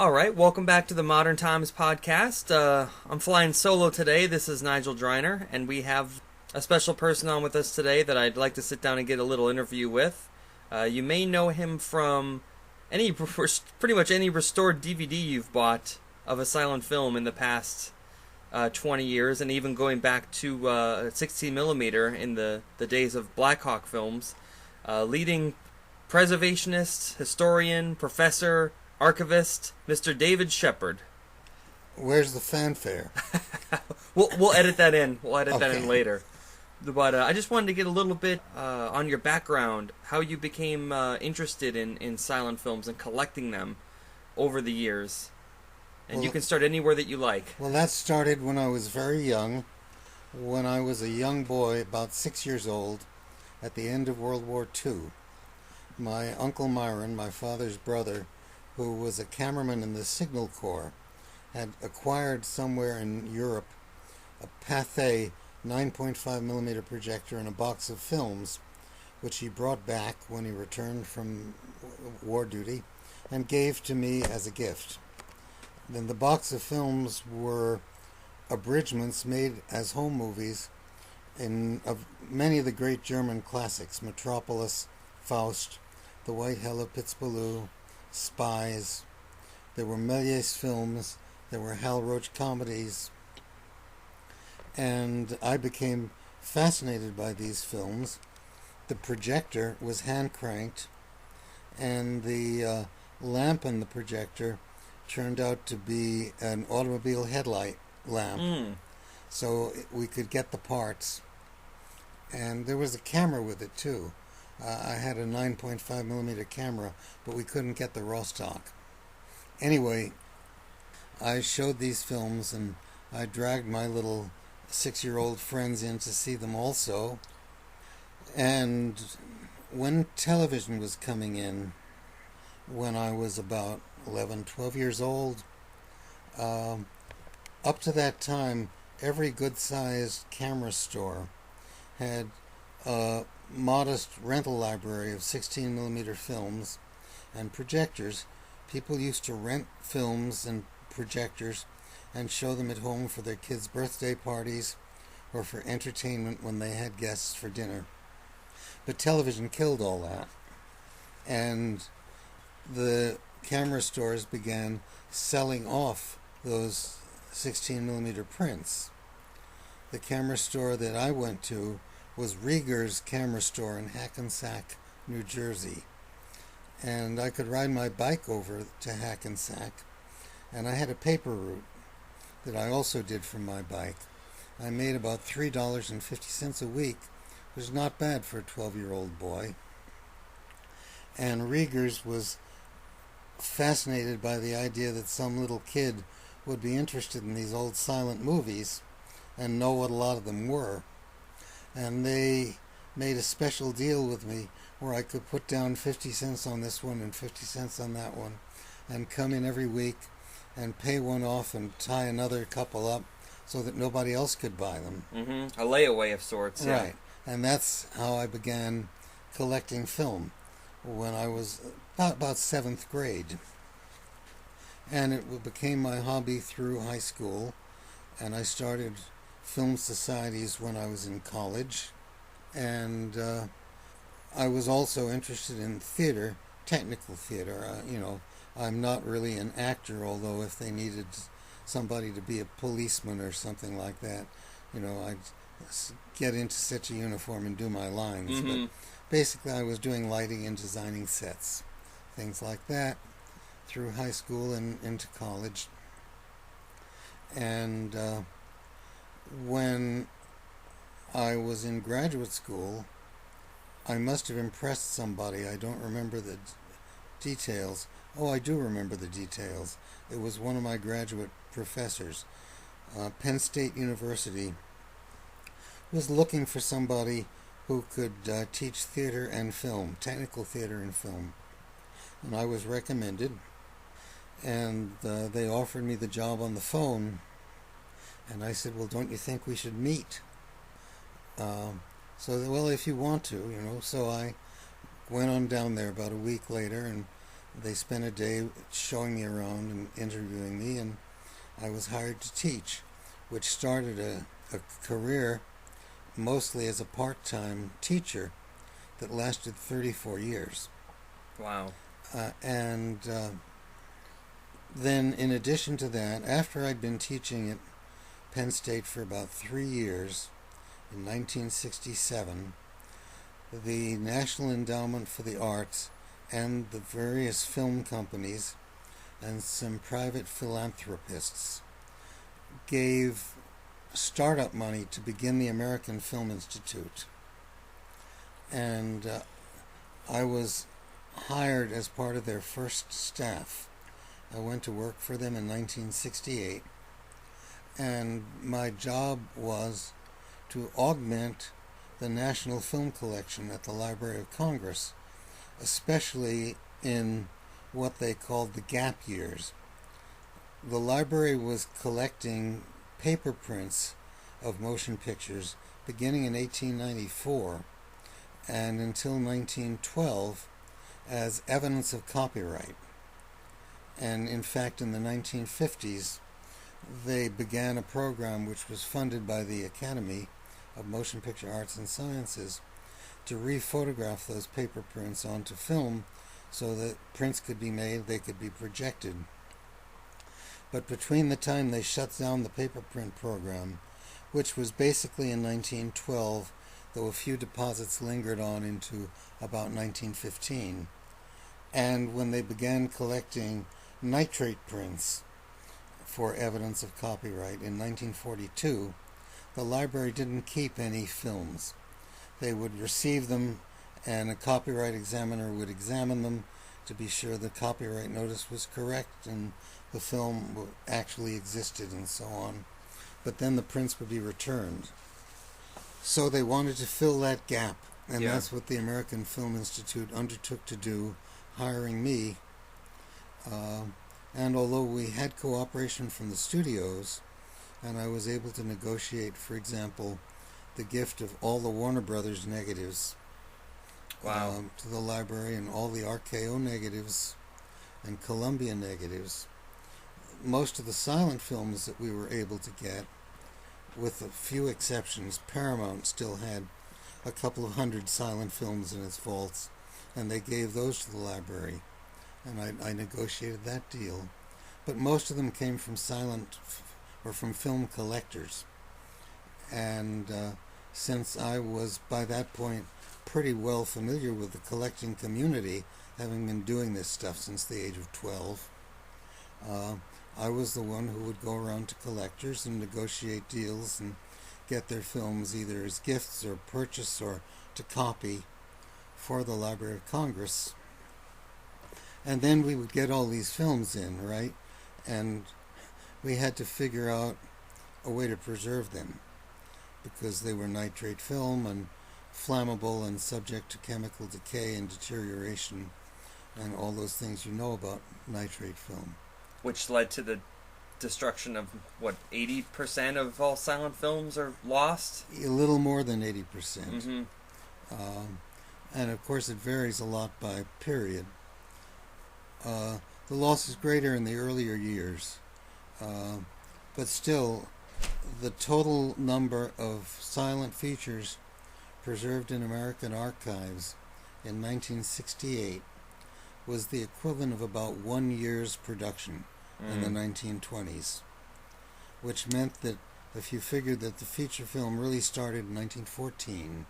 All right, welcome back to the Modern Times podcast. I'm flying solo today. This is Nigel Dreiner, and we have a special person on with us today that I'd like to sit down and get a little interview with. You may know him from pretty much any restored DVD you've bought of a silent film in the past 20 years, and even going back to 16 millimeter in the days of Black Hawk films. Leading preservationist, historian, professor, archivist, Mr. David Sheperd. Where's the fanfare? We'll edit that in. We'll edit that in Okay. later. But I just wanted to get a little bit on your background, how you became interested in silent films and collecting them over the years. And you can start anywhere that you like. Well, that started when I was very young. When I was a young boy, about 6 years old, at the end of World War II. My Uncle Myron, my father's brother, who was a cameraman in the Signal Corps, had acquired somewhere in Europe a Pathé 9.5 millimeter projector and a box of films, which he brought back when he returned from war duty and gave to me as a gift. Then the box of films were abridgments made as home movies of many of the great German classics: Metropolis, Faust, The White Hell of Pitzbaloo, Spies. There were Méliès films, there were Hal Roach comedies, and I became fascinated by these films. The projector was hand cranked, and the lamp in the projector turned out to be an automobile headlight lamp. So we could get the parts, and there was a camera with it too. I had a 9.5 millimeter camera, but we couldn't get the raw stock. Anyway, I showed these films, and I dragged my little 6-year-old friends in to see them also. And when television was coming in, when I was about 11, 12 years old, up to that time, every good-sized camera store had a modest rental library of 16 millimeter films and projectors. People used to rent films and projectors and show them at home for their kids' birthday parties or for entertainment when they had guests for dinner. But television killed all that, and the camera stores began selling off those 16 millimeter prints. The camera store that I went to was Rieger's camera store in Hackensack, New Jersey. And I could ride my bike over to Hackensack, and I had a paper route that I also did from my bike. I made about $3.50 a week, which is not bad for a 12-year-old boy. And Rieger's was fascinated by the idea that some little kid would be interested in these old silent movies and know what a lot of them were. And they made a special deal with me where I could put down 50 cents on this one and 50 cents on that one and come in every week and pay one off and tie another couple up so that nobody else could buy them. A layaway of sorts. Yeah. Right. And that's how I began collecting film when I was about 7th grade. And it became my hobby through high school, and I started film societies when I was in college, and I was also interested in theater, technical theater. I'm not really an actor, although if they needed somebody to be a policeman or something like that, I'd get into such a uniform and do my lines. But basically I was doing lighting and designing sets, things like that, through high school and into college. And when I was in graduate school, I must have impressed somebody. I don't remember the details. Oh, I do remember the details. It was one of my graduate professors. Penn State University was looking for somebody who could teach theater and film, technical theater and film. And I was recommended, and they offered me the job on the phone. And I said, well, don't you think we should meet? So, well, if you want to, So I went on down there about a week later and They spent a day showing me around and interviewing me, and I was hired to teach, which started a career mostly as a part-time teacher that lasted 34 years. Wow. And then in addition to that, after I'd been teaching at Penn State for about 3 years, in 1967, the National Endowment for the Arts and the various film companies and some private philanthropists gave startup money to begin the American Film Institute. And I was hired as part of their first staff. I went to work for them in 1968, and my job was to augment the National Film Collection at the Library of Congress, especially in what they called the gap years. The library was collecting paper prints of motion pictures beginning in 1894 and until 1912 as evidence of copyright. And in fact, in the 1950s, they began a program which was funded by the Academy of Motion Picture Arts and Sciences to rephotograph those paper prints onto film so that prints could be made, they could be projected. But between the time they shut down the paper print program, which was basically in 1912, though a few deposits lingered on into about 1915, and when they began collecting nitrate prints for evidence of copyright in 1942, the library didn't keep any films. They would receive them, and a copyright examiner would examine them to be sure the copyright notice was correct and the film actually existed and so on. But then the prints would be returned. So they wanted to fill that gap, and that's what the American Film Institute undertook to do, hiring me. And although we had cooperation from the studios, and I was able to negotiate, for example, the gift of all the Warner Brothers negatives to the library, and all the RKO negatives and Columbia negatives. Most of the silent films that we were able to get, with a few exceptions, Paramount still had a couple of hundred silent films in its vaults, and they gave those to the library, and I negotiated that deal. But most of them came from or from film collectors. And since I was, by that point, pretty well familiar with the collecting community, having been doing this stuff since the age of 12, I was the one who would go around to collectors and negotiate deals and get their films either as gifts or purchase or to copy for the Library of Congress. And then we would get all these films in, right? And we had to figure out a way to preserve them, because they were nitrate film and flammable and subject to chemical decay and deterioration and all those things you know about nitrate film. Which led to the destruction of, 80% of all silent films are lost? A little more than 80%. Mm-hmm. And of course it varies a lot by period. The loss is greater in the earlier years, but still, the total number of silent features preserved in American archives in 1968 was the equivalent of about 1 year's production in the 1920s, which meant that if you figured that the feature film really started in 1914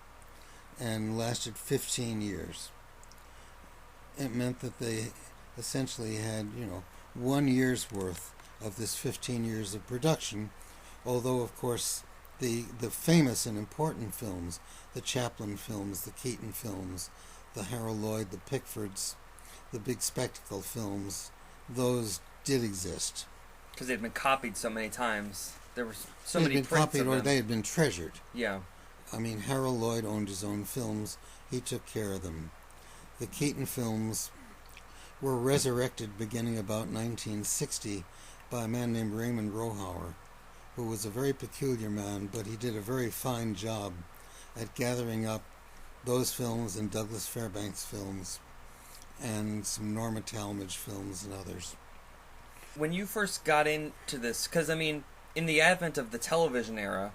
and lasted 15 years, it meant that they essentially had, 1 year's worth of this 15 years of production, although, of course, the famous and important films, the Chaplin films, the Keaton films, the Harold Lloyd, the Pickfords, the big spectacle films, those did exist. Because they'd been copied so many times. There were so They'd many been prints copied, of or them. they had been treasured. Yeah. I mean, Harold Lloyd owned his own films. He took care of them. The Keaton films were resurrected beginning about 1960 by a man named Raymond Rohauer, who was a very peculiar man, but he did a very fine job at gathering up those films and Douglas Fairbanks films and some Norma Talmadge films and others. When you first got into this, because I mean, in the advent of the television era,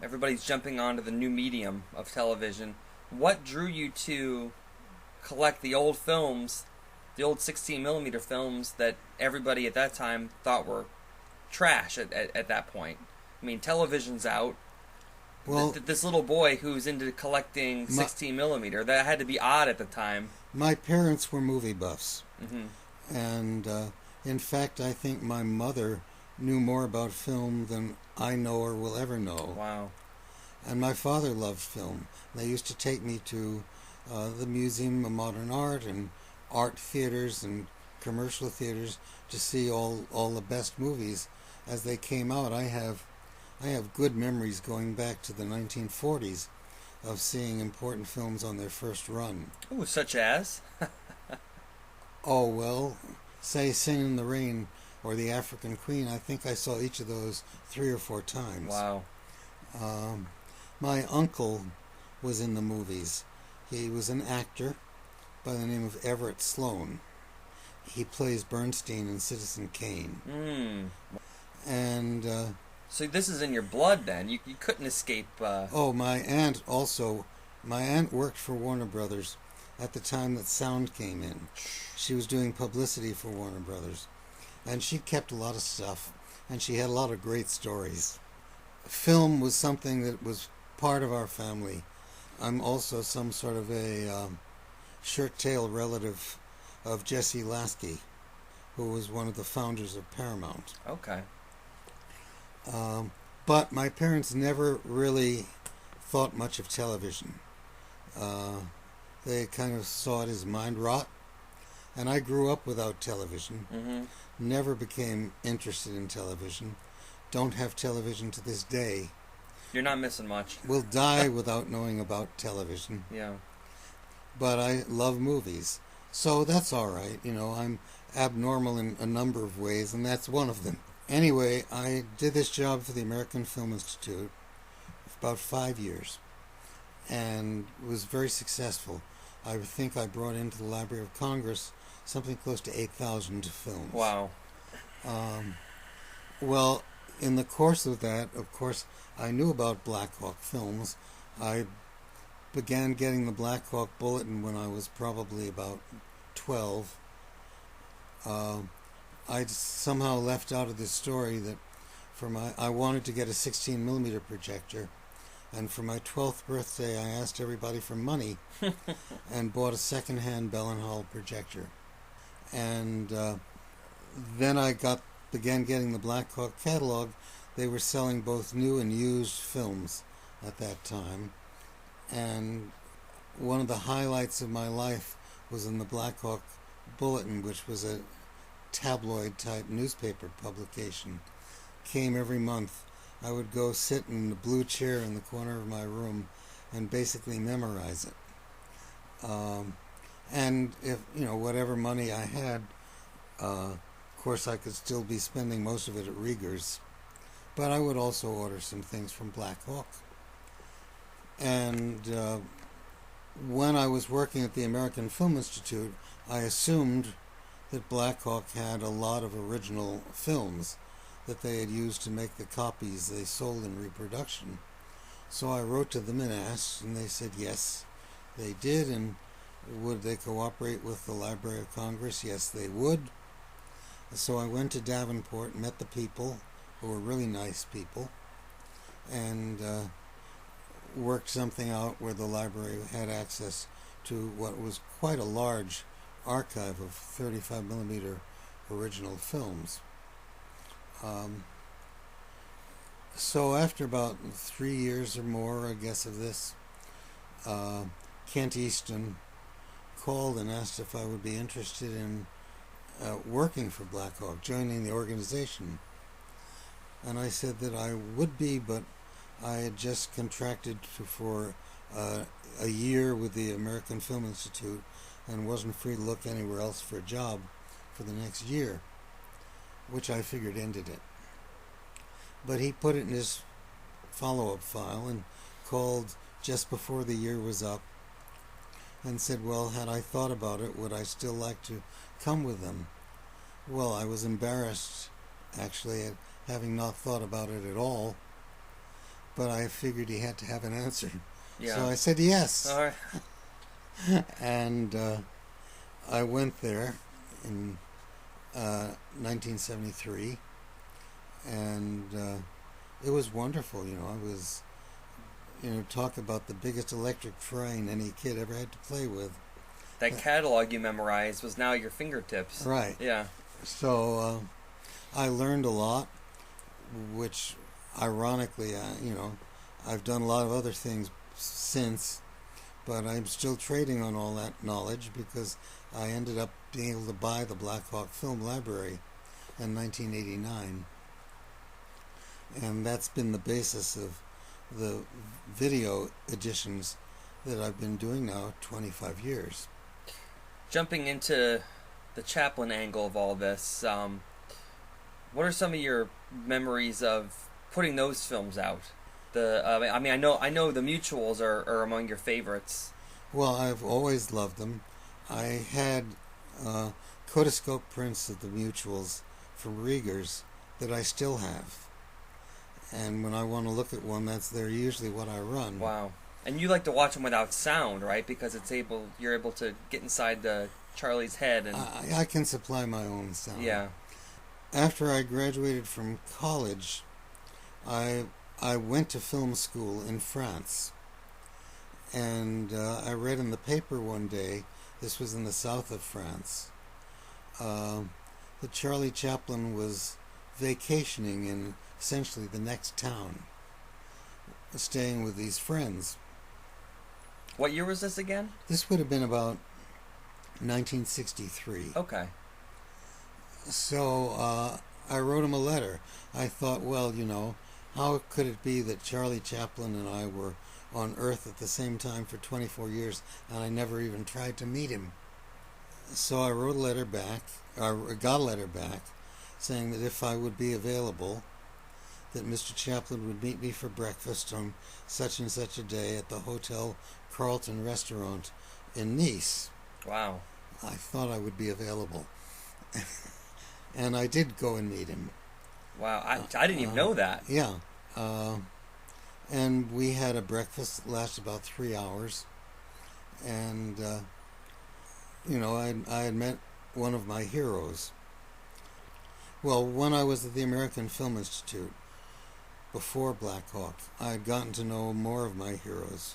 everybody's jumping onto the new medium of television. What drew you to collect the old films, the old 16mm films that everybody at that time thought were trash at that point? I mean, television's out. Well, this little boy who's into collecting 16mm, that had to be odd at the time. My parents were movie buffs. Mm-hmm. And in fact, I think my mother knew more about film than I know or will ever know. Wow. And my father loved film. They used to take me to the Museum of Modern Art and art theaters and commercial theaters to see all the best movies as they came out. I have good memories going back to the 1940s of seeing important films on their first run. Ooh, such as? Oh, well, say Singin' in the Rain or The African Queen. I think I saw each of those 3 or 4 times. Wow. My uncle was in the movies. He was an actor by the name of Everett Sloane. He plays Bernstein in Citizen Kane. And so this is in your blood then. You couldn't escape... Oh, my aunt worked for Warner Brothers at the time that sound came in. She was doing publicity for Warner Brothers. And she kept a lot of stuff. And she had a lot of great stories. Film was something that was part of our family. I'm also some sort of a shirt-tail relative of Jesse Lasky, who was one of the founders of Paramount. Okay. But my parents never really thought much of television. They kind of saw it as mind rot. And I grew up without television. Mm-hmm. Never became interested in television. Don't have television to this day. You're not missing much. Will die without knowing about television. Yeah. But I love movies. So that's all right. You know, I'm abnormal in a number of ways, and that's one of them. Anyway, I did this job for the American Film Institute for about 5 years, and was very successful. I think I brought into the Library of Congress something close to 8,000 films. Wow. Well, in the course of that, of course, I knew about Black Hawk Films. I began getting the Black Hawk Bulletin when I was probably about 12. I somehow left out of this story that I wanted to get a 16mm projector, and for my 12th birthday I asked everybody for money and bought a second-hand Bell & Howell projector. And then I began getting the Black Hawk catalog. They were selling both new and used films at that time. And one of the highlights of my life was in the Black Hawk Bulletin, which was a tabloid-type newspaper publication. Came every month. I would go sit in the blue chair in the corner of my room and basically memorize it. And if, whatever money I had, of course I could still be spending most of it at Rieger's. But I would also order some things from Black Hawk. And when I was working at the American Film Institute, I assumed that Black Hawk had a lot of original films that they had used to make the copies they sold in reproduction. So I wrote to them and asked, and they said yes, they did, and would they cooperate with the Library of Congress? Yes, they would. So I went to Davenport, met the people, who were really nice people, and worked something out where the library had access to what was quite a large archive of 35mm original films. So after about 3 years or more, I guess, of this, Kent Easton called and asked if I would be interested in working for Black Hawk, joining the organization. And I said that I would be, but I had just contracted for a year with the American Film Institute and wasn't free to look anywhere else for a job for the next year, which I figured ended it. But he put it in his follow-up file and called just before the year was up and said, well, had I thought about it, would I still like to come with them? Well, I was embarrassed, actually, at having not thought about it at all, but I figured he had to have an answer. Yeah. So I said yes. All right. And I went there in 1973, and it was wonderful. I was, talk about the biggest electric train any kid ever had to play with. That catalog you memorized was now at your fingertips. Right. Yeah. So I learned a lot, which ironically, I've done a lot of other things since, but I'm still trading on all that knowledge because I ended up being able to buy the Black Hawk Film Library in 1989. And that's been the basis of the video editions that I've been doing now 25 years. Jumping into the Chaplin angle of all this, what are some of your memories of putting those films out? I know the Mutuals are among your favorites. Well, I've always loved them. I had Kodascope prints of the Mutuals from Rieger's that I still have. And when I want to look at one, they're usually what I run. Wow. And you like to watch them without sound, right? Because you're able to get inside Charlie's head. And I can supply my own sound. Yeah. After I graduated from college, I went to film school in France. And I read in the paper one day, this was in the south of France, that Charlie Chaplin was vacationing in essentially the next town, staying with these friends. What year was this again? This would have been about 1963. Okay. So I wrote him a letter. I thought, well, how could it be that Charlie Chaplin and I were on Earth at the same time for 24 years and I never even tried to meet him? So I wrote a letter back, or got a letter back, saying that if I would be available, that Mr. Chaplin would meet me for breakfast on such and such a day at the Hotel Carlton restaurant in Nice. Wow. I thought I would be available. And I did go and meet him. Wow, I didn't even know that. Yeah. And we had a breakfast that lasted about 3 hours. And, I had met one of my heroes. Well, when I was at the American Film Institute, before Black Hawk, I had gotten to know more of my heroes.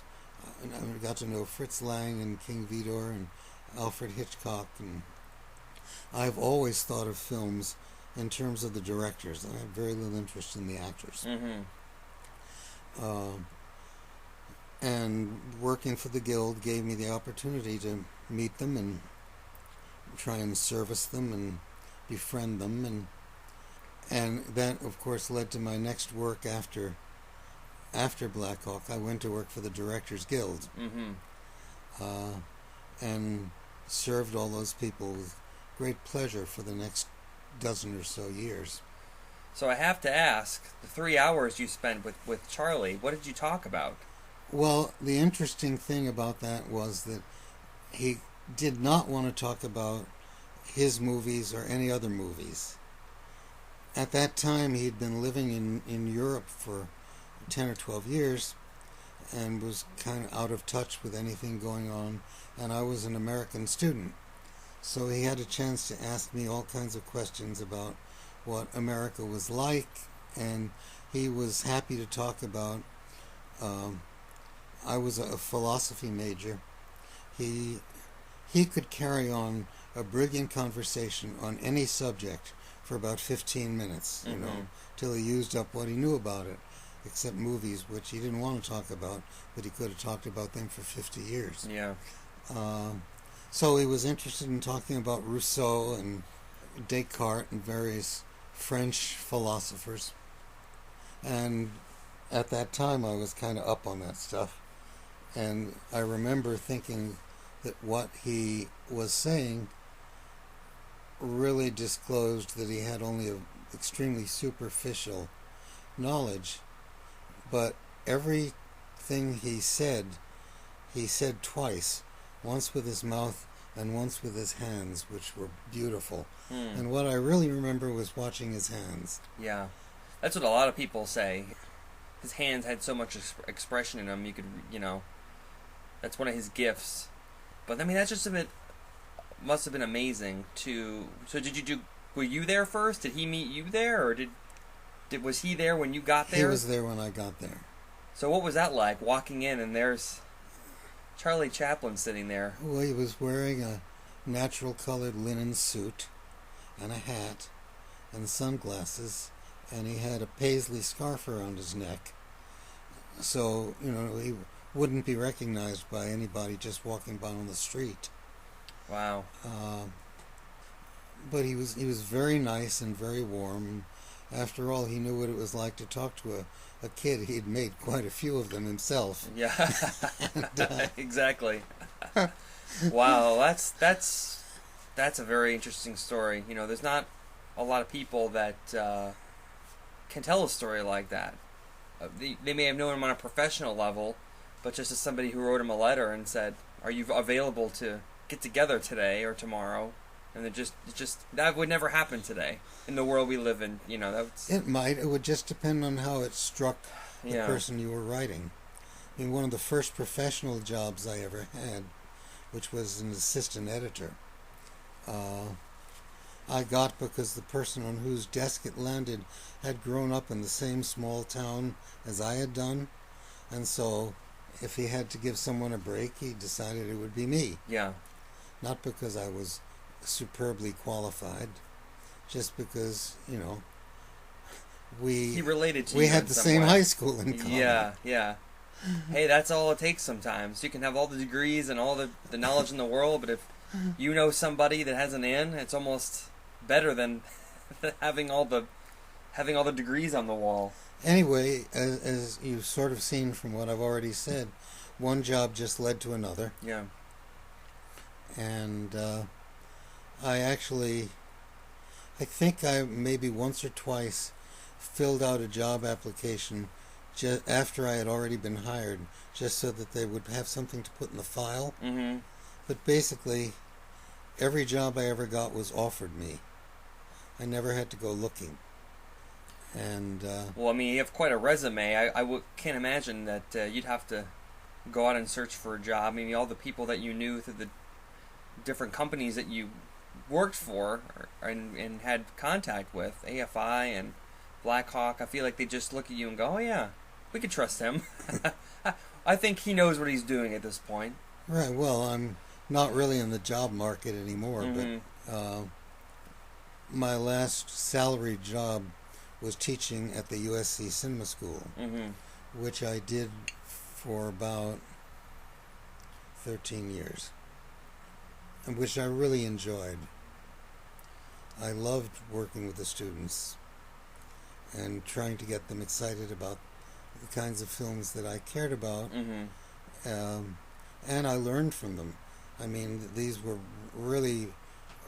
I got to know Fritz Lang and King Vidor and Alfred Hitchcock. And I've always thought of films in terms of the directors. I had very little interest in the actors. Mm-hmm. And working for the Guild gave me the opportunity to meet them and try and service them and befriend them, and that of course led to my next work after Black Hawk. I went to work for the Directors Guild. Mm-hmm. And served all those people with great pleasure for the next dozen or so years. So I have to ask, the 3 hours you spent with Charlie, what did you talk about? Well, the interesting thing about that was that he did not want to talk about his movies or any other movies. At that time, he'd been living in Europe for 10 or 12 years and was kind of out of touch with anything going on, and I was an American student. So he had a chance to ask me all kinds of questions about what America was like, and he was happy to talk about... I was a philosophy major. He could carry on a brilliant conversation on any subject for about 15 minutes, till he used up what he knew about it, except movies, which he didn't want to talk about, but he could have talked about them for 50 years. Yeah. So he was interested in talking about Rousseau and Descartes and various French philosophers. And at that time, I was kind of up on that stuff. And I remember thinking that what he was saying really disclosed that he had only an extremely superficial knowledge. But everything he said twice once with his mouth and once with his hands, which were beautiful. Hmm. And what I really remember was watching his hands. Yeah. That's what a lot of people say. His hands had so much expression in them, you could, that's one of his gifts. But, I mean, that's just must have been amazing to... So were you there first? Did he meet you there, or was he there when you got there? He was there when I got there. So what was that like, walking in and there's Charlie Chaplin sitting there? Well, he was wearing a natural-colored linen suit and a hat and sunglasses, and he had a paisley scarf around his neck. So, he wouldn't be recognized by anybody just walking by on the street. Wow. But he was very nice and very warm. After all, he knew what it was like to talk to a kid. He'd made quite a few of them himself. Yeah, and, exactly. Wow, that's a very interesting story. There's not a lot of people that can tell a story like that. They may have known him on a professional level, but just as somebody who wrote him a letter and said, "Are you available to get together today or tomorrow?" And it just that would never happen today in the world we live in. It might. It would just depend on how it struck the Yeah. person you were writing. I mean, one of the first professional jobs I ever had, which was an assistant editor, I got because the person on whose desk it landed had grown up in the same small town as I had done, and so if he had to give someone a break, he decided it would be me. Yeah. Not because I was superbly qualified, just because, He related to we you had in the some same way. high school in common. Yeah. Hey, that's all it takes sometimes. You can have all the degrees and all the knowledge in the world, but if you know somebody that has an in, it's almost better than having all the degrees on the wall. Anyway, as you've sort of seen from what I've already said, one job just led to another. Yeah. And I think I maybe once or twice filled out a job application just after I had already been hired, just so that they would have something to put in the file. Mm-hmm. But basically, every job I ever got was offered me. I never had to go looking. And well, I mean, you have quite a resume. I can't imagine that you'd have to go out and search for a job. I mean, all the people that you knew through the different companies that you worked for and had contact with, AFI and Blackhawk, I feel like they just look at you and go, "Oh yeah, we could trust him." I think he knows what he's doing at this point. Right. Well, I'm not really in the job market anymore, Mm-hmm. but my last salaried job was teaching at the USC Cinema School, Mm-hmm. which I did for about 13 years, and which I really enjoyed. I loved working with the students and trying to get them excited about the kinds of films that I cared about, Mm-hmm. And I learned from them. I mean, these were really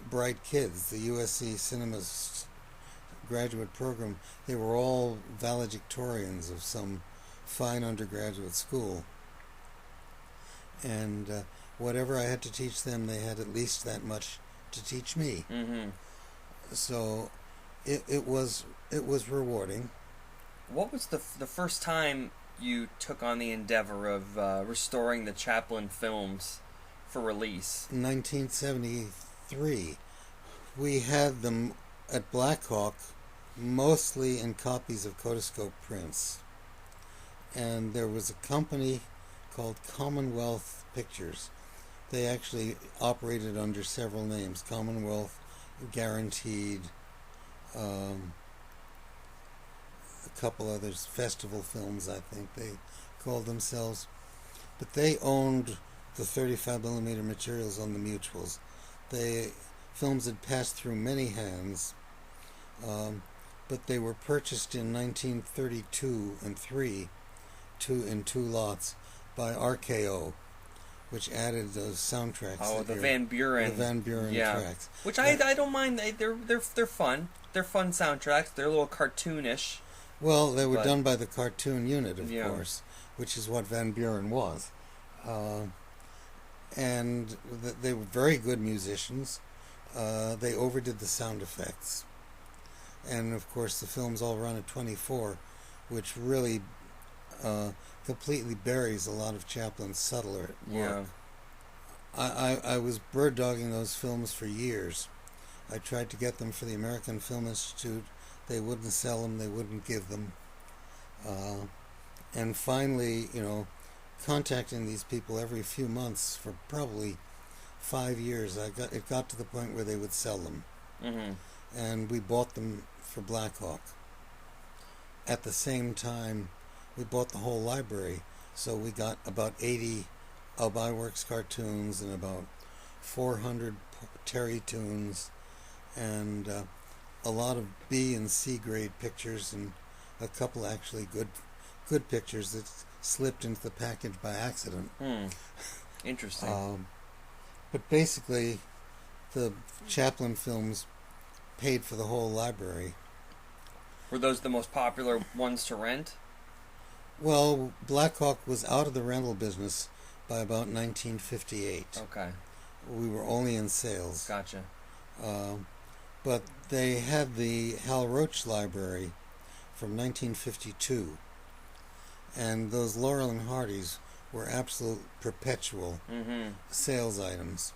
bright kids. The USC Cinema's graduate program, they were all valedictorians of some fine undergraduate school. And whatever I had to teach them, they had at least that much to teach me. Mm-hmm. So it was rewarding. What was the first time you took on the endeavor of restoring the Chaplin films for release? In 1973, we had them at Blackhawk mostly in copies of Kotoscope prints. And there was a company called Commonwealth Pictures. They actually operated under several names. Commonwealth, Guaranteed, a couple others, Festival Films, I think they called themselves. But they owned the 35mm materials on the mutuals. Films had passed through many hands, but they were purchased in 1932 and 3, in two lots, by RKO, which added those soundtracks. Oh, the Van Buren. The Van Buren tracks. Which I don't mind. They're fun. They're fun soundtracks. They're a little cartoonish. Well, they were done by the cartoon unit, of Yeah. course, which is what Van Buren was. and they were very good musicians. They overdid the sound effects. And, of course, the films all run at 24, which really completely buries a lot of Chaplin's subtler work. Yeah. I was bird-dogging those films for years. I tried to get them for the American Film Institute. They wouldn't sell them. They wouldn't give them. And finally, contacting these people every few months for probably 5 years, it got to the point where they would sell them. Mm-hmm. And we bought them for Black Hawk. At the same time, we bought the whole library. So we got about 80 Albiworks cartoons and about 400 Terry tunes and a lot of B and C grade pictures and a couple actually good pictures that slipped into the package by accident. Interesting. But basically, the Chaplin films paid for the whole library. Were those the most popular ones to rent? Well, Black Hawk was out of the rental business by about 1958. Okay. We were only in sales. Gotcha. But they had the Hal Roach library from 1952. And those Laurel and Hardys were absolute perpetual sales items.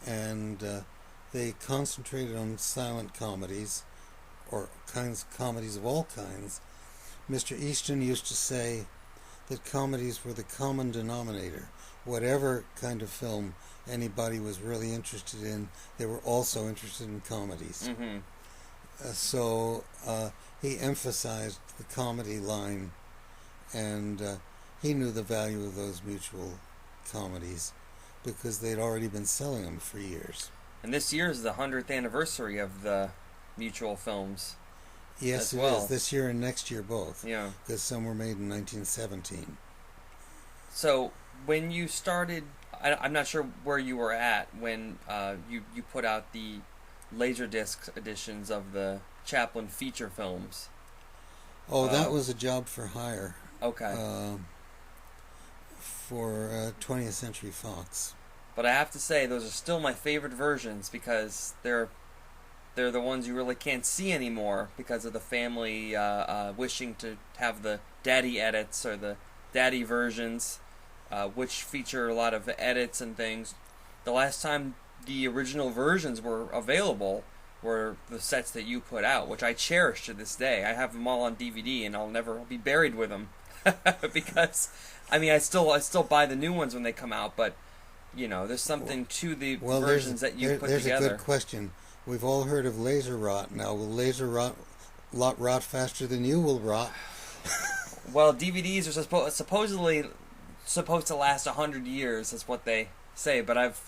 And they concentrated on silent comedies, or comedies of all kinds. Mr. Easton used to say that comedies were the common denominator. Whatever kind of film anybody was really interested in, they were also interested in comedies. So he emphasized the comedy line, and he knew the value of those mutual comedies because they'd already been selling them for years. And this year is the 100th anniversary of the mutual films. Yes, it is. This year and next year both. Yeah. Because some were made in 1917. So when you started, I'm not sure where you were at when you put out the Laserdisc editions of the Chaplin feature films. Oh, that was a job for hire. Okay. For 20th Century Fox. But I have to say, those are still my favorite versions because they're the ones you really can't see anymore because of the family wishing to have the daddy edits or the daddy versions, which feature a lot of edits and things. The last time the original versions were available were the sets that you put out, which I cherish to this day. I have them all on DVD, and I'll never be buried with them because, I still buy the new ones when they come out, but there's something to the versions that you put together. There's a good question. We've all heard of laser rot. Now, will laser rot faster than you will rot? Well, DVDs are supposedly supposed to last 100 years, is what they say, but I've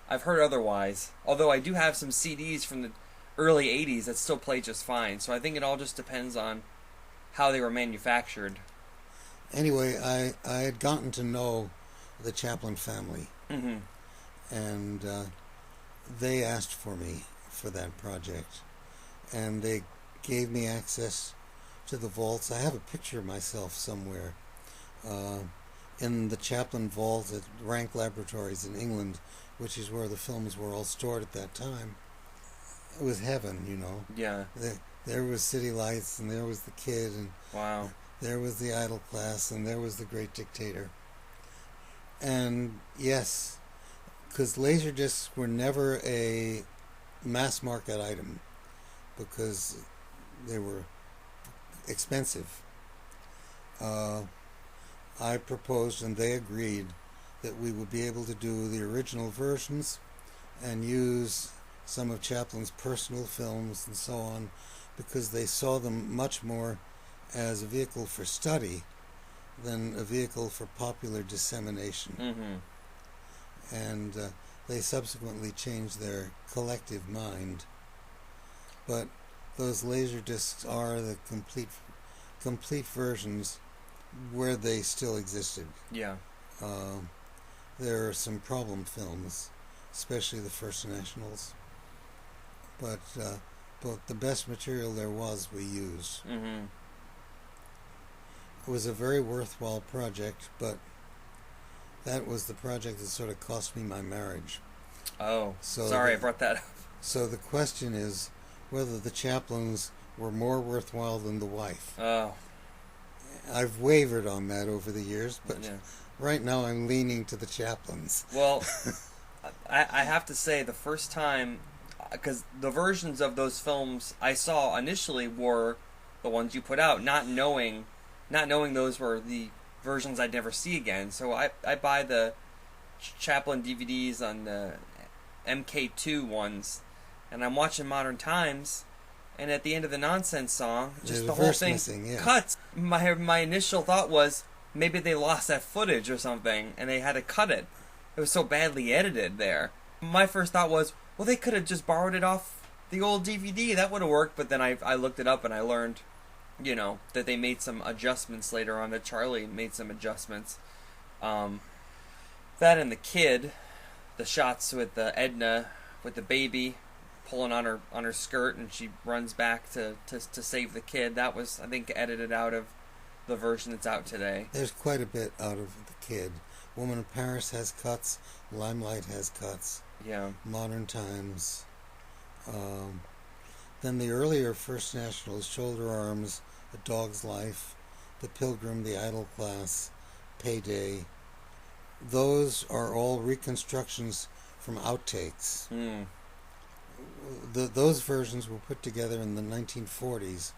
heard otherwise. Although I do have some CDs from the early 80s that still play just fine, so I think it all just depends on how they were manufactured. Anyway, I had gotten to know the Chaplin family, and they asked for me for that project, and they gave me access to the vaults. I have a picture of myself somewhere in the Chaplin vault at Rank Laboratories in England, which is where the films were all stored at that time. It was heaven, Yeah. There was City Lights, and there was The Kid, and wow. There was The Idle Class, and there was The Great Dictator. And yes, because Laserdiscs were never a mass market item because they were expensive. I proposed, and they agreed, that we would be able to do the original versions and use some of Chaplin's personal films and so on, because they saw them much more as a vehicle for study than a vehicle for popular dissemination. And they subsequently changed their collective mind. But those Laserdiscs are the complete versions where they still existed. Yeah. There are some problem films, especially the First Nationals. But the best material there was, we used. It was a very worthwhile project, but that was the project that sort of cost me my marriage. Oh, sorry I brought that up. So the question is whether the Chaplins were more worthwhile than the wife. Oh. I've wavered on that over the years, but Yeah. right now I'm leaning to the Chaplins. Well, I have to say, the first time, because the versions of those films I saw initially were the ones you put out, not knowing those were the versions I'd never see again. So I buy the Chaplin DVDs on the MK2 ones, and I'm watching Modern Times, and at the end of the nonsense song, just the whole thing cuts. My initial thought was maybe they lost that footage or something, and they had to cut it. It was so badly edited there. My first thought was, well, they could have just borrowed it off the old DVD. That would have worked. But then I looked it up and I learned, that they made some adjustments later on, that Charlie made some adjustments. That and the kid, the shots with the Edna, with the baby pulling on her skirt, and she runs back to save the kid. That was, I think, edited out of the version that's out today. There's quite a bit out of the kid. Woman in Paris has cuts. Limelight has cuts. Yeah. Modern Times. Then the earlier First Nationals, Shoulder Arms, A Dog's Life, The Pilgrim, The Idle Class, Payday. Those are all reconstructions from outtakes. Mm. Those versions were put together in the 1940s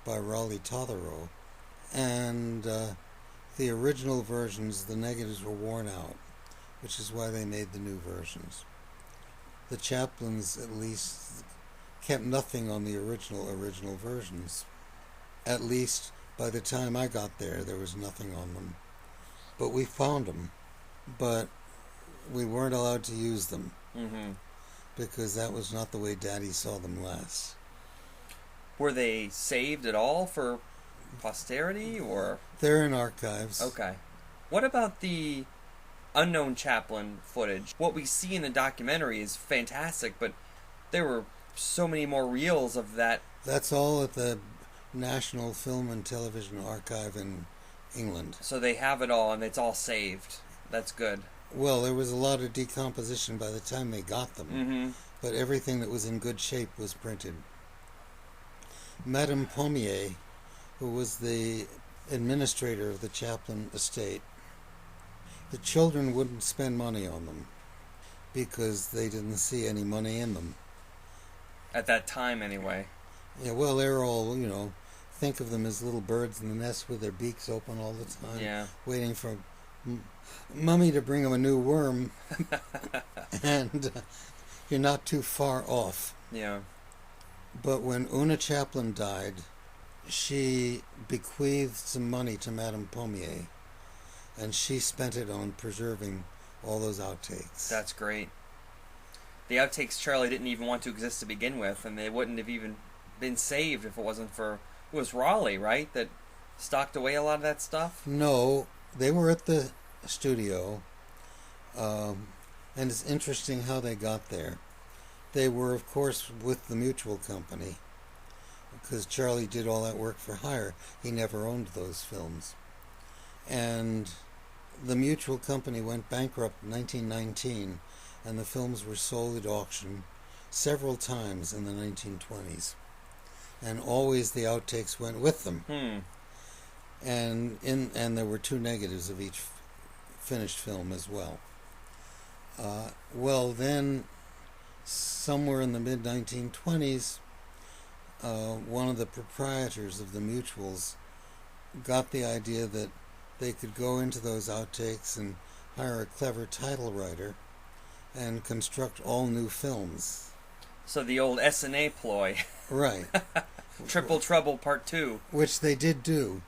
by Raleigh Totherow, and the original versions, the negatives were worn out, which is why they made the new versions. The Chaplins, at least, kept nothing on the original versions. At least by the time I got there was nothing on them. But we found them, but we weren't allowed to use them. Mm-hmm. Because that was not the way Daddy saw them last. Were they saved at all for posterity, or? They're in archives. Okay. What about the unknown Chaplin footage? What we see in the documentary is fantastic, but there were so many more reels of that. That's all at the National Film and Television Archive in England. So they have it all, and it's all saved. That's good. Well, there was a lot of decomposition by the time they got them, mm-hmm. but everything that was in good shape was printed. Madame Pommier, who was the administrator of the Chaplin estate, the children wouldn't spend money on them because they didn't see any money in them. At that time, anyway. Yeah, well, they're all, think of them as little birds in the nest with their beaks open all the time, waiting for Mummy to bring them a new worm, and you're not too far off. Yeah. But when Una Chaplin died, she bequeathed some money to Madame Pommier, and she spent it on preserving all those outtakes. That's great. The outtakes Charlie didn't even want to exist to begin with, and they wouldn't have even been saved if it wasn't for... It was Raleigh, right, that stocked away a lot of that stuff? No, they were at the studio, and it's interesting how they got there. They were, of course, with the Mutual Company, because Charlie did all that work for hire. He never owned those films. And the Mutual Company went bankrupt in 1919, and the films were sold at auction several times in the 1920s. And always the outtakes went with them. And there were 2 negatives of each finished film as well. Well, then, somewhere in the mid-1920s, one of the proprietors of the Mutuals got the idea that they could go into those outtakes and hire a clever title writer and construct all new films. So the old S&A ploy. Right. Triple Trouble Part 2. Which they did do.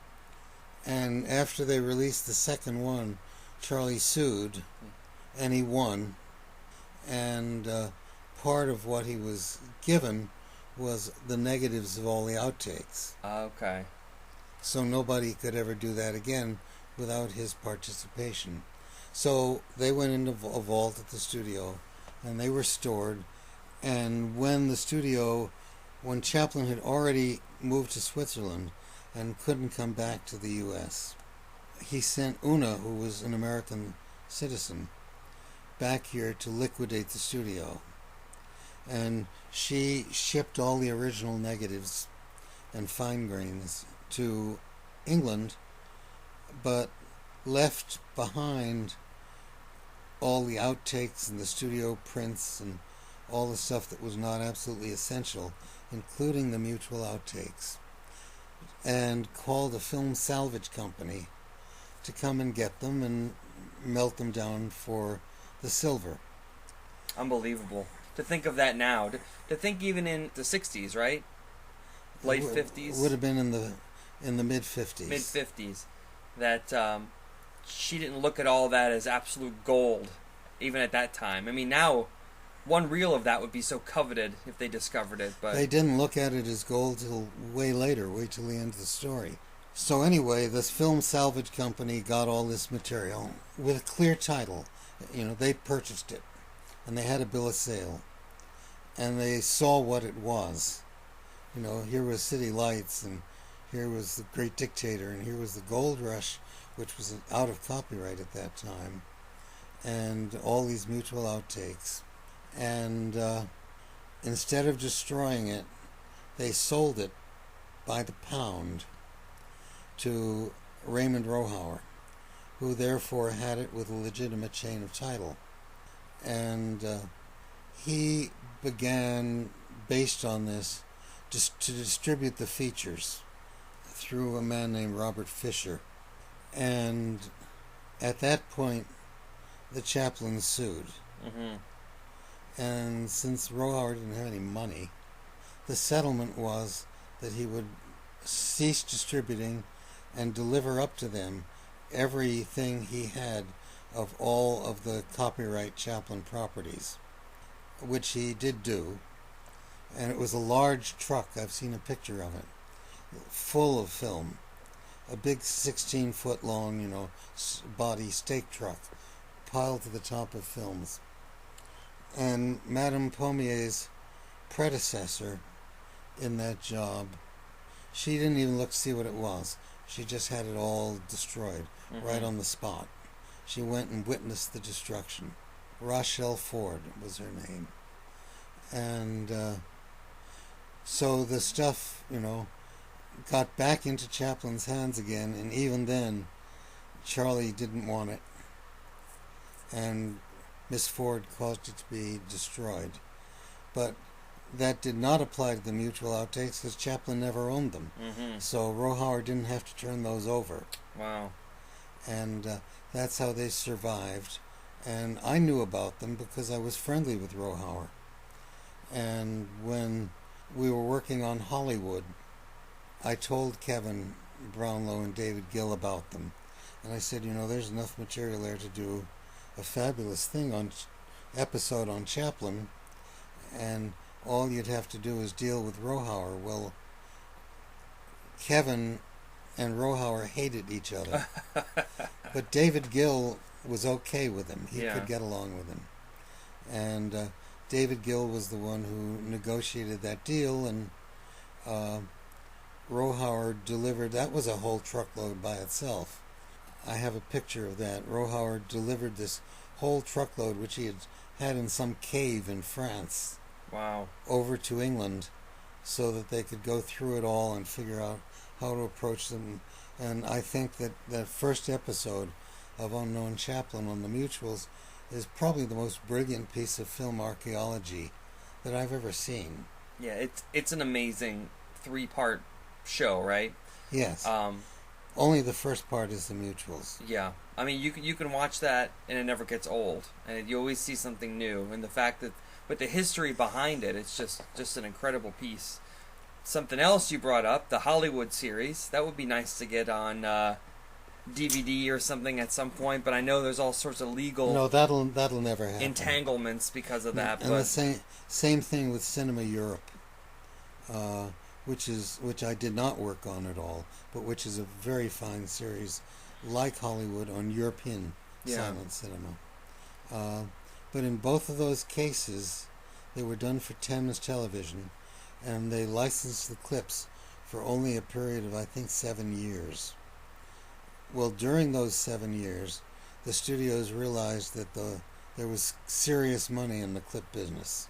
And after they released the second one, Charlie sued, and he won. And part of what he was given was the negatives of all the outtakes. Okay. So nobody could ever do that again without his participation. So they went into a vault at the studio, and they were stored. And when Chaplin had already moved to Switzerland and couldn't come back to the U.S., he sent Una, who was an American citizen back here to liquidate the studio. And she shipped all the original negatives and fine grains to England, but left behind all the outtakes and the studio prints and all the stuff that was not absolutely essential, including the mutual outtakes, and called a film salvage company to come and get them and melt them down for the silver. Unbelievable. To think of that now. To think even in the 60s, right? Late 50s? Would have been in the mid-50s. Mid-50s. That she didn't look at all that as absolute gold, even at that time. I mean, now, one reel of that would be so coveted if they discovered it. But they didn't look at it as gold till way later, way till the end of the story. So anyway, this film salvage company got all this material with a clear title. You know, they purchased it, and they had a bill of sale, and they saw what it was. You know, here was City Lights, and here was The Great Dictator, and here was The Gold Rush, which was out of copyright at that time, and all these mutual outtakes. And instead of destroying it, they sold it by the pound to Raymond Rohauer, who therefore had it with a legitimate chain of title. And he began, based on this, just to distribute the features through a man named Robert Fisher. And at that point, the Chaplin sued. Mm-hmm. And since Rohauer didn't have any money, the settlement was that he would cease distributing and deliver up to them everything he had of all of the copyright Chaplin properties, which he did do. And it was a large truck, I've seen a picture of it, full of film. A big 16-foot long, you know, body stake truck, piled to the top of films. And Madame Pommier's predecessor in that job, she didn't even look to see what it was. She just had it all destroyed, right on the spot. She went and witnessed the destruction. Rochelle Ford was her name. And so the stuff, you know, got back into Chaplin's hands again, and even then, Charlie didn't want it. And Miss Ford caused it to be destroyed. But that did not apply to the mutual outtakes because Chaplin never owned them. Mm-hmm. So Rohauer didn't have to turn those over. Wow. And that's how they survived. And I knew about them because I was friendly with Rohauer. And when we were working on Hollywood, I told Kevin Brownlow and David Gill about them. And I said, you know, there's enough material there to do a fabulous thing on episode on Chaplin, and all you'd have to do is deal with Rohauer. Well, Kevin and Rohauer hated each other, but David Gill was okay with him. He could get along with him. And David Gill was the one who negotiated that deal, and Rohauer delivered. That was a whole truckload by itself. I have a picture of that. Rohauer delivered this whole truckload, which he had in some cave in France, over to England, so that they could go through it all and figure out how to approach them. And I think that that first episode of Unknown Chaplin on the Mutuals is probably the most brilliant piece of film archaeology that I've ever seen. Yeah, it's an amazing 3-part show, right? Yes. Only the first part is the Mutuals. Yeah. I mean, you can watch that and it never gets old. And you always see something new. And the fact that, with the history behind it, it's just an incredible piece. Something else you brought up, the Hollywood series. That would be nice to get on DVD or something at some point. But I know there's all sorts of legal... No, that'll never happen. Entanglements because of that. And but the same thing with Cinema Europe. Which I did not work on at all, but which is a very fine series, like Hollywood, on European silent cinema. But in both of those cases, they were done for Thames Television, and they licensed the clips for only a period of, I think, 7 years. Well, during those 7 years, the studios realized that there was serious money in the clip business.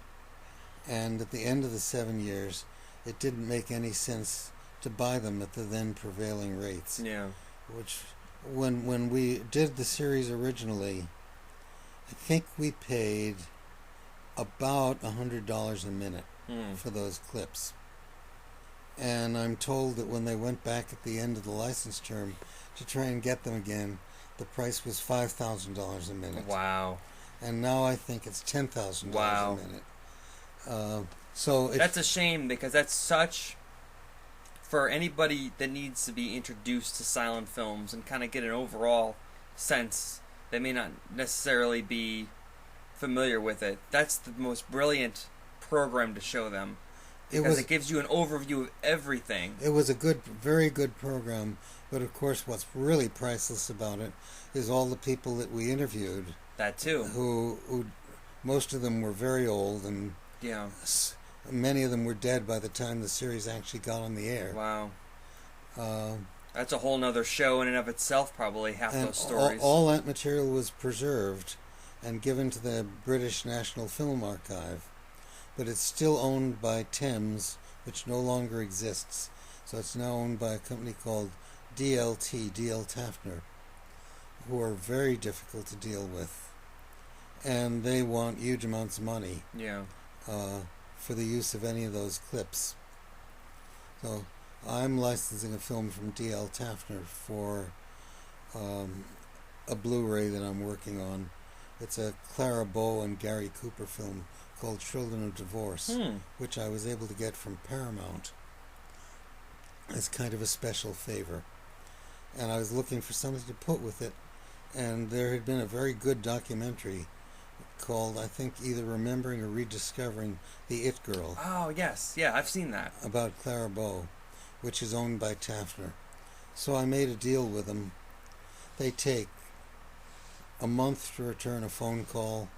And at the end of the 7 years, it didn't make any sense to buy them at the then prevailing rates. Yeah. Which, when we did the series originally, I think we paid about $100 a minute for those clips. And I'm told that when they went back at the end of the license term to try and get them again, the price was $5,000 a minute. Wow. And now I think it's $10,000 wow. a minute. So that's a shame, because that's such, for anybody that needs to be introduced to silent films and kind of get an overall sense, they may not necessarily be familiar with it. That's the most brilliant program to show them, because it gives you an overview of everything. It was a very good program, but of course what's really priceless about it is all the people that we interviewed. That too. Who most of them were very old, and yeah, many of them were dead by the time the series actually got on the air. Wow. That's a whole nother show in and of itself, probably, half those stories. All that material was preserved and given to the British National Film Archive, but it's still owned by Thames, which no longer exists. So it's now owned by a company called DLT, D.L. Tafner, who are very difficult to deal with. And they want huge amounts of money for the use of any of those clips. So I'm licensing a film from D.L. Tafner for a Blu-ray that I'm working on. It's a Clara Bow and Gary Cooper film called Children of Divorce, which I was able to get from Paramount as kind of a special favor. And I was looking for something to put with it, and there had been a very good documentary called, I think, either Remembering or Rediscovering the It Girl. Oh, yes. Yeah, I've seen that. About Clara Bow, which is owned by Tafner. So I made a deal with them. They take a month to return a phone call.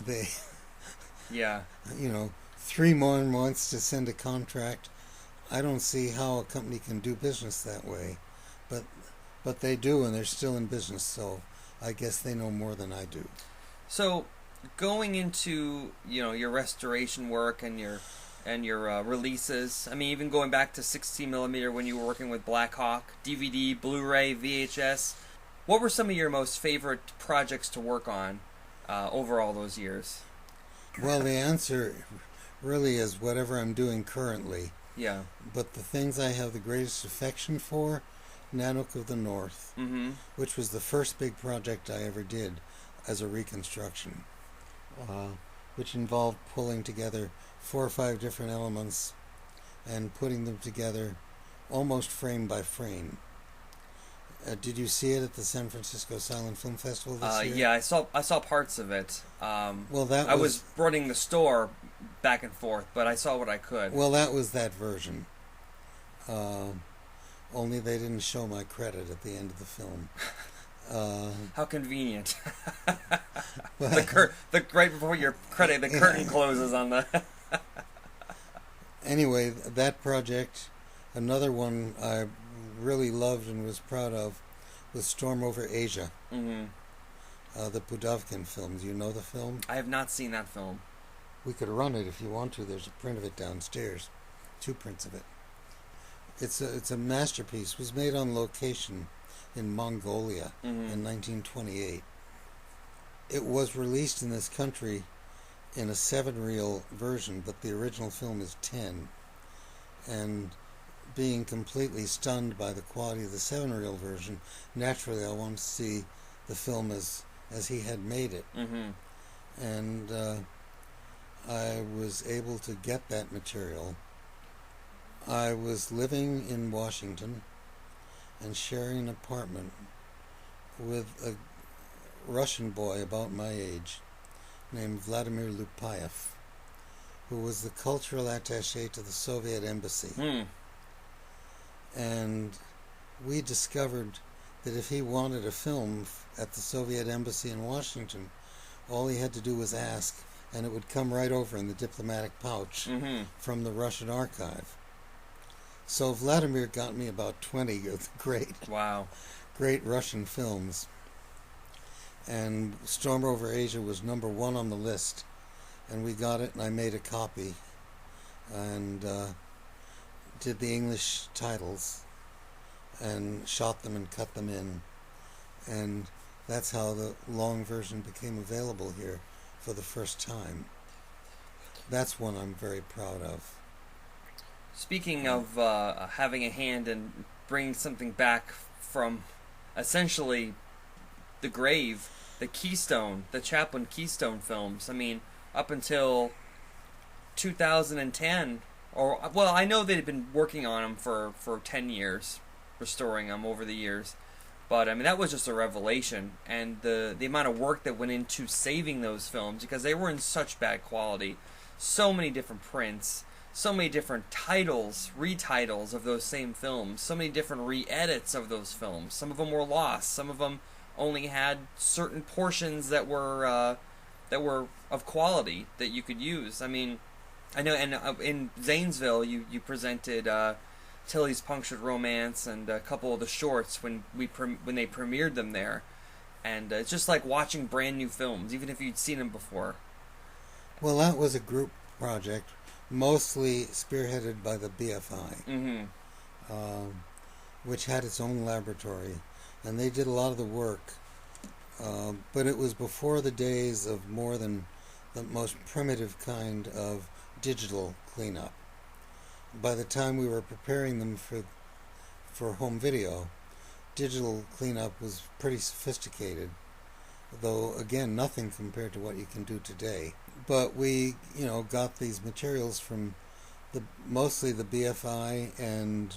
They, 3 more months to send a contract. I don't see how a company can do business that way. But they do, and they're still in business, so I guess they know more than I do. So, going into your restoration work and your releases, I mean, even going back to 16mm when you were working with Black Hawk, DVD, Blu-ray, VHS, what were some of your most favorite projects to work on over all those years? Well, the answer really is whatever I'm doing currently. Yeah. But the things I have the greatest affection for, Nanook of the North, which was the first big project I ever did as a reconstruction, which involved pulling together 4 or 5 different elements and putting them together almost frame by frame. Did you see it at the San Francisco Silent Film Festival this year? Yeah, I saw parts of it. I was was running the store back and forth, but I saw what I could. Well, that was that version. Only they didn't show my credit at the end of the film. How convenient. Right before your credit, the curtain closes on the... Anyway, that project, another one I really loved and was proud of, was Storm Over Asia. The Pudovkin film. Do you know the film? I have not seen that film. We could run it if you want to. There's a print of it downstairs. 2 prints of it. It's a masterpiece. It was made on location in Mongolia in 1928. It was released in this country in a 7-reel version, but the original film is 10. And being completely stunned by the quality of the 7-reel version, naturally I wanted to see the film as he had made it. And I was able to get that material. I was living in Washington and sharing an apartment with a Russian boy about my age named Vladimir Lupayev, who was the cultural attaché to the Soviet embassy. And we discovered that if he wanted a film at the Soviet embassy in Washington, all he had to do was ask, and it would come right over in the diplomatic pouch from the Russian archive. So Vladimir got me about 20 of the great Russian films. And Storm Over Asia was #1 on the list. And we got it, and I made a copy and did the English titles and shot them and cut them in. And that's how the long version became available here for the first time. That's one I'm very proud of. Speaking of having a hand in bringing something back from essentially the grave, the Keystone, the Chaplin Keystone films. I mean, up until 2010, well, I know they'd been working on them for 10 years, restoring them over the years. But, I mean, that was just a revelation. And the amount of work that went into saving those films, because they were in such bad quality. So many different prints, so many different titles, retitles of those same films, so many different re-edits of those films. Some of them were lost. Some of them only had certain portions that were of quality that you could use. I mean, I know, and in Zanesville, you presented Tilly's Punctured Romance and a couple of the shorts when they premiered them there, and it's just like watching brand new films, even if you'd seen them before. Well, that was a group project, mostly spearheaded by the BFI, which had its own laboratory, and they did a lot of the work. But it was before the days of more than the most primitive kind of digital cleanup. By the time we were preparing them for home video, digital cleanup was pretty sophisticated, though again nothing compared to what you can do today. But we, got these materials from mostly the BFI, and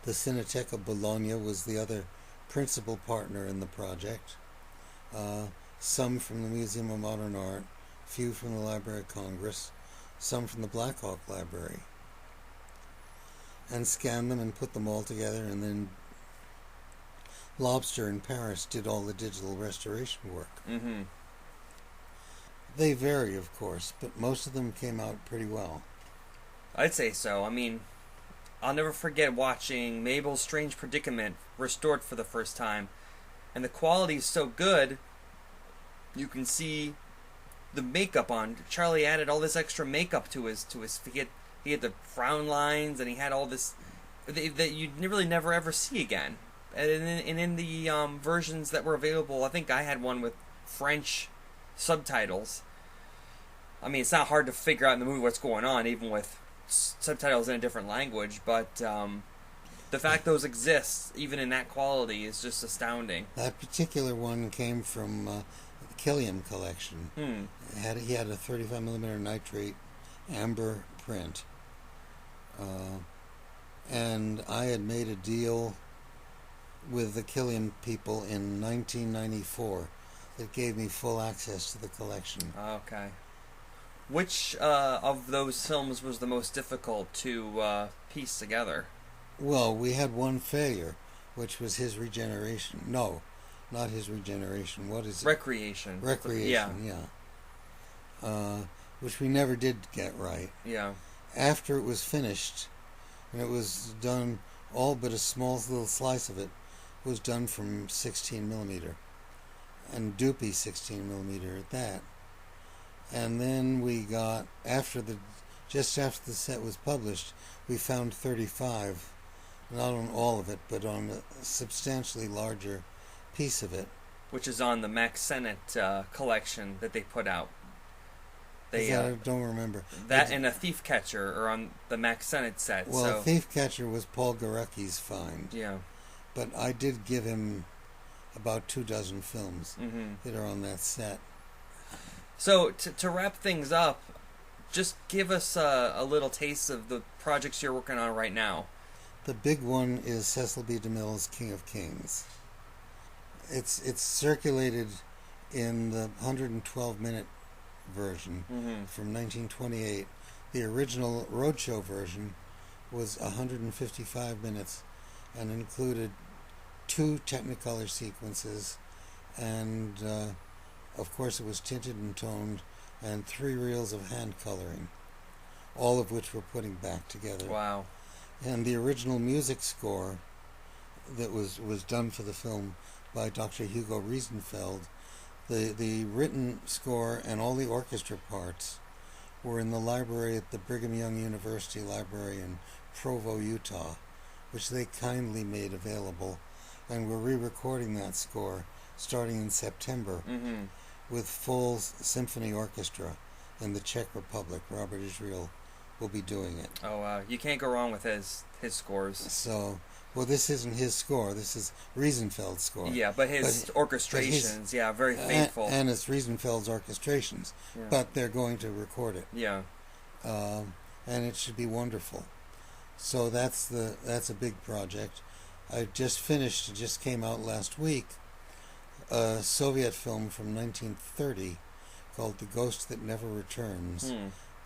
the Cineteca Bologna was the other principal partner in the project. Some from the Museum of Modern Art, few from the Library of Congress, some from the Black Hawk Library, and scanned them and put them all together, and then Lobster in Paris did all the digital restoration work. Mm-hmm. They vary, of course, but most of them came out pretty well. I'd say so. I mean, I'll never forget watching Mabel's Strange Predicament restored for the first time, and the quality is so good, you can see the makeup on. Charlie added all this extra makeup to his he had the frown lines, and he had all this that you'd really never ever see again. And in the versions that were available, I think I had one with French subtitles. I mean, it's not hard to figure out in the movie what's going on, even with subtitles in a different language, but the fact those exist, even in that quality, is just astounding. That particular one came from the Killiam collection. He had a 35mm nitrate amber print. And I had made a deal with the Killiam people in 1994 that gave me full access to the collection. Okay. Which of those films was the most difficult to piece together? Well, we had one failure, which was his regeneration. No, not his regeneration. What is it? Recreation. Recreation, yeah. Which we never did get right. Yeah. After it was finished, and it was done, all but a small little slice of it was done from 16mm, and Doopy 16mm at that. And then we got, just after the set was published, we found 35, not on all of it, but on a substantially larger piece of it. Which is on the Max Sennett collection that they put out. I don't remember. That and a Thief Catcher are on the Max Sennett set. Well, Thief Catcher was Paul Garecki's find. Yeah. But I did give him about 24 films that are on that set. So, to wrap things up, just give us a little taste of the projects you're working on right now. The big one is Cecil B. DeMille's King of Kings. It's circulated in the 112-minute version from 1928. The original Roadshow version was 155 minutes and included 2 Technicolor sequences, and of course it was tinted and toned, and 3 reels of hand coloring, all of which we're putting back together. Wow. And the original music score that was done for the film by Dr. Hugo Riesenfeld. The written score and all the orchestra parts were in the library at the Brigham Young University Library in Provo, Utah, which they kindly made available. And we're re-recording that score starting in September with full symphony orchestra in the Czech Republic. Robert Israel will be doing it. Oh, wow. You can't go wrong with his scores. So, well, this isn't his score. This is Riesenfeld's score. Yeah, but his orchestrations, very faithful. And it's Riesenfeld's orchestrations. Yeah. But they're going to record it. Yeah. And it should be wonderful. So that's a big project. I just finished, it just came out last week, a Soviet film from 1930 called The Ghost That Never Returns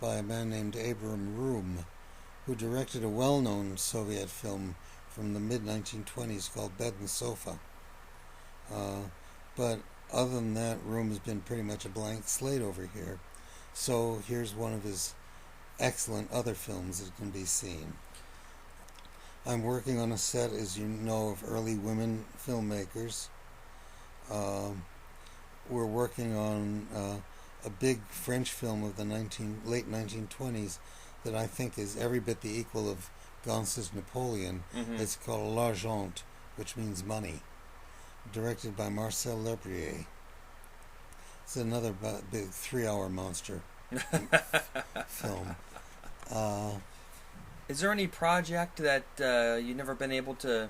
by a man named Abram Room, who directed a well-known Soviet film from the mid-1920s called Bed and Sofa. But other than that, Room has been pretty much a blank slate over here. So here's one of his excellent other films that can be seen. I'm working on a set, as you know, of early women filmmakers. We're working on a big French film of the late 1920s that I think is every bit the equal of Gance's Napoleon. It's called L'Argent, which means money, directed by Marcel Lebrier. It's another big 3-hour monster film. Is there any project that you've never been able to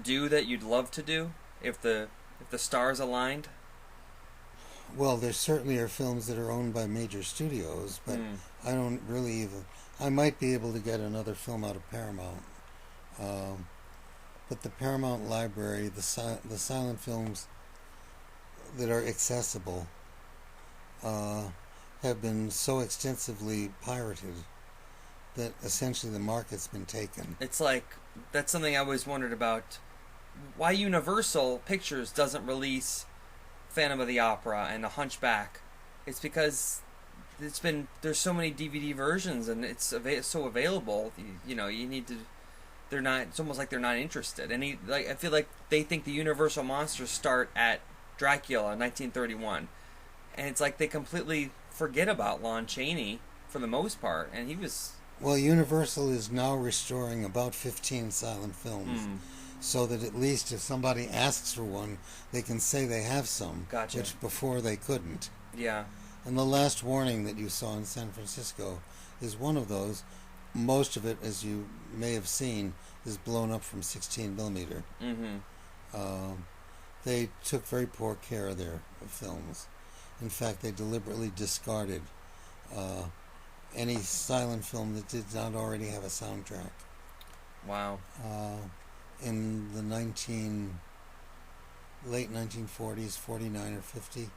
do that you'd love to do if the stars aligned? Well, there certainly are films that are owned by major studios, but I don't really even... I might be able to get another film out of Paramount. But the Paramount library, the silent films that are accessible have been so extensively pirated that essentially the market's been taken. It's like, that's something I always wondered about. Why Universal Pictures doesn't release Phantom of the Opera and The Hunchback. It's because there's so many DVD versions and it's so available. You need to. They're not. It's almost like they're not interested. And I feel like they think the Universal monsters start at Dracula 1931, and it's like they completely forget about Lon Chaney for the most part. And he was. Well, Universal is now restoring about 15 silent films. So that at least if somebody asks for one, they can say they have some, Gotcha. Which before they couldn't. Yeah. And The Last Warning that you saw in San Francisco is one of those. Most of it, as you may have seen, is blown up from 16 millimeter. They took very poor care of their films. In fact, they deliberately discarded any silent film that did not already have a soundtrack. Wow. In the late 1940s, 49 or 50,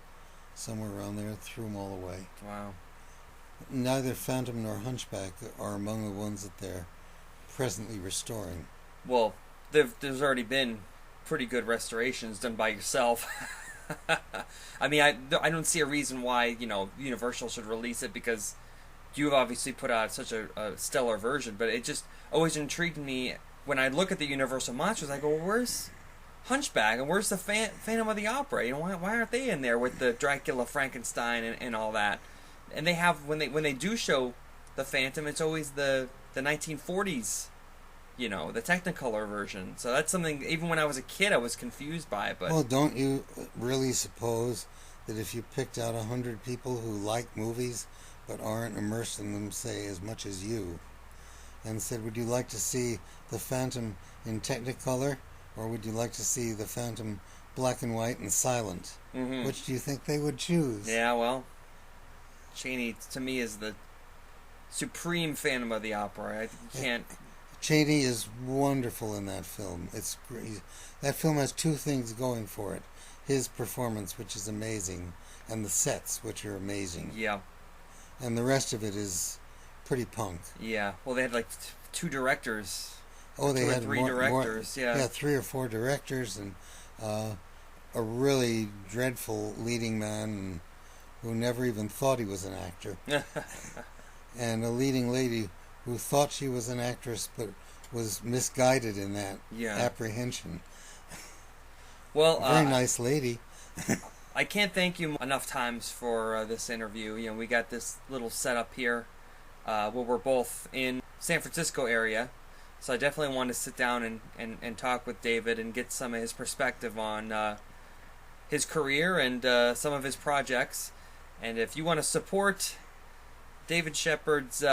somewhere around there, threw them all away. Wow. Neither Phantom nor Hunchback are among the ones that they're presently restoring. Well, there's already been pretty good restorations done by yourself. I mean, I don't see a reason why, Universal should release it, because you've obviously put out such a stellar version, but it just always intrigued me. When I look at the Universal monsters, I go, well, where's Hunchback and where's the Phantom of the Opera? Why aren't they in there with the Dracula, Frankenstein, and all that? And they have when they do show the Phantom, it's always the 1940s, the Technicolor version. So that's something. Even when I was a kid, I was confused by. But well, don't you really suppose that if you picked out 100 people who like movies but aren't immersed in them, say, as much as you, and said, would you like to see the Phantom in Technicolor, or would you like to see the Phantom black and white and silent? Which do you think they would choose? Yeah, well, Chaney, to me, is the supreme Phantom of the Opera. I think you can't... Chaney is wonderful in that film. It's great. That film has two things going for it. His performance, which is amazing, and the sets, which are amazing. Yeah. And the rest of it is pretty punk. Yeah. Well, they had like two directors. Oh, they had three directors. Yeah, 3 or 4 directors, and a really dreadful leading man who never even thought he was an actor, and a leading lady who thought she was an actress but was misguided in that Yeah. apprehension. Well, Very nice lady. I can't thank you enough times for this interview. You know, we got this little setup here where we're both in San Francisco area, so I definitely want to sit down and talk with David and get some of his perspective on his career and some of his projects. And if you want to support David Shepard's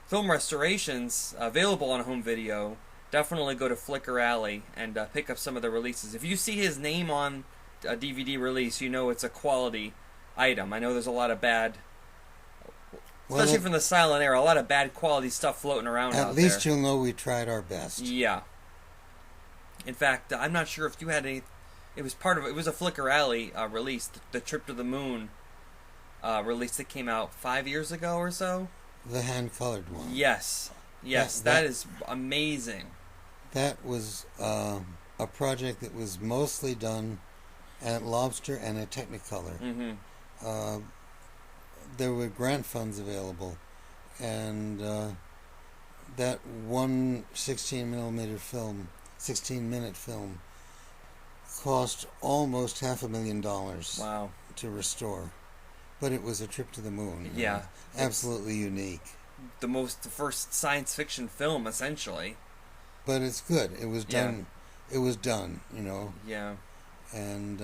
film restorations available on home video, definitely go to Flickr Alley and pick up some of the releases. If you see his name on a DVD release, you know it's a quality item. I know there's a lot of bad, especially from the silent era, a lot of bad quality stuff floating around out there. At least you'll know we tried our best. Yeah. In fact, I'm not sure if you had any. It was part of it. It was a Flickr Alley release, the Trip to the Moon release that came out 5 years ago or so. The hand-colored one. Yes. That is amazing. That was a project that was mostly done at Lobster and at Technicolor. Mm-hmm. There were grant funds available, and that one 16mm film, 16-minute film, cost almost $500,000. Wow. To restore. But it was a trip to the moon. Yeah. Absolutely unique. The first science fiction film, essentially. But it's good. It was done. Yeah. It was done, you know. Yeah. And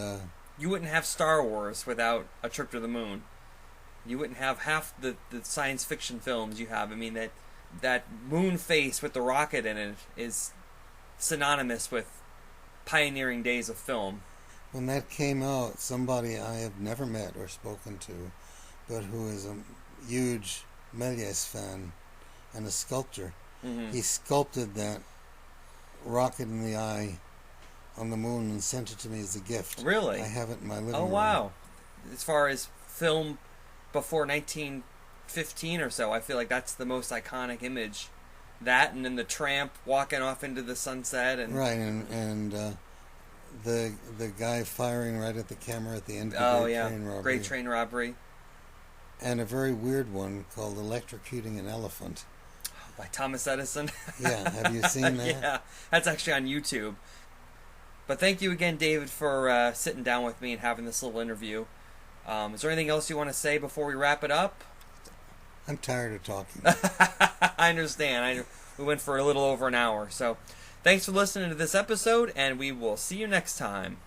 you wouldn't have Star Wars without a trip to the moon. You wouldn't have half the science fiction films you have. I mean, that moon face with the rocket in it is synonymous with pioneering days of film. When that came out, somebody I have never met or spoken to, but who is a huge Méliès fan and a sculptor, he sculpted that rocket in the eye on the moon and sent it to me as a gift. Really? I have it in my living room. Oh, wow. As far as film before 1915 or so, I feel like that's the most iconic image. That and then the tramp walking off into the sunset. And right, and the guy firing right at the camera at the end of the Train Robbery. Great Train Robbery. And a very weird one called Electrocuting an Elephant. By Thomas Edison. Yeah, have you seen that? Yeah, that's actually on YouTube. But thank you again, David, for sitting down with me and having this little interview. Is there anything else you want to say before we wrap it up? I'm tired of talking. I understand. We went for a little over an hour. So thanks for listening to this episode, and we will see you next time.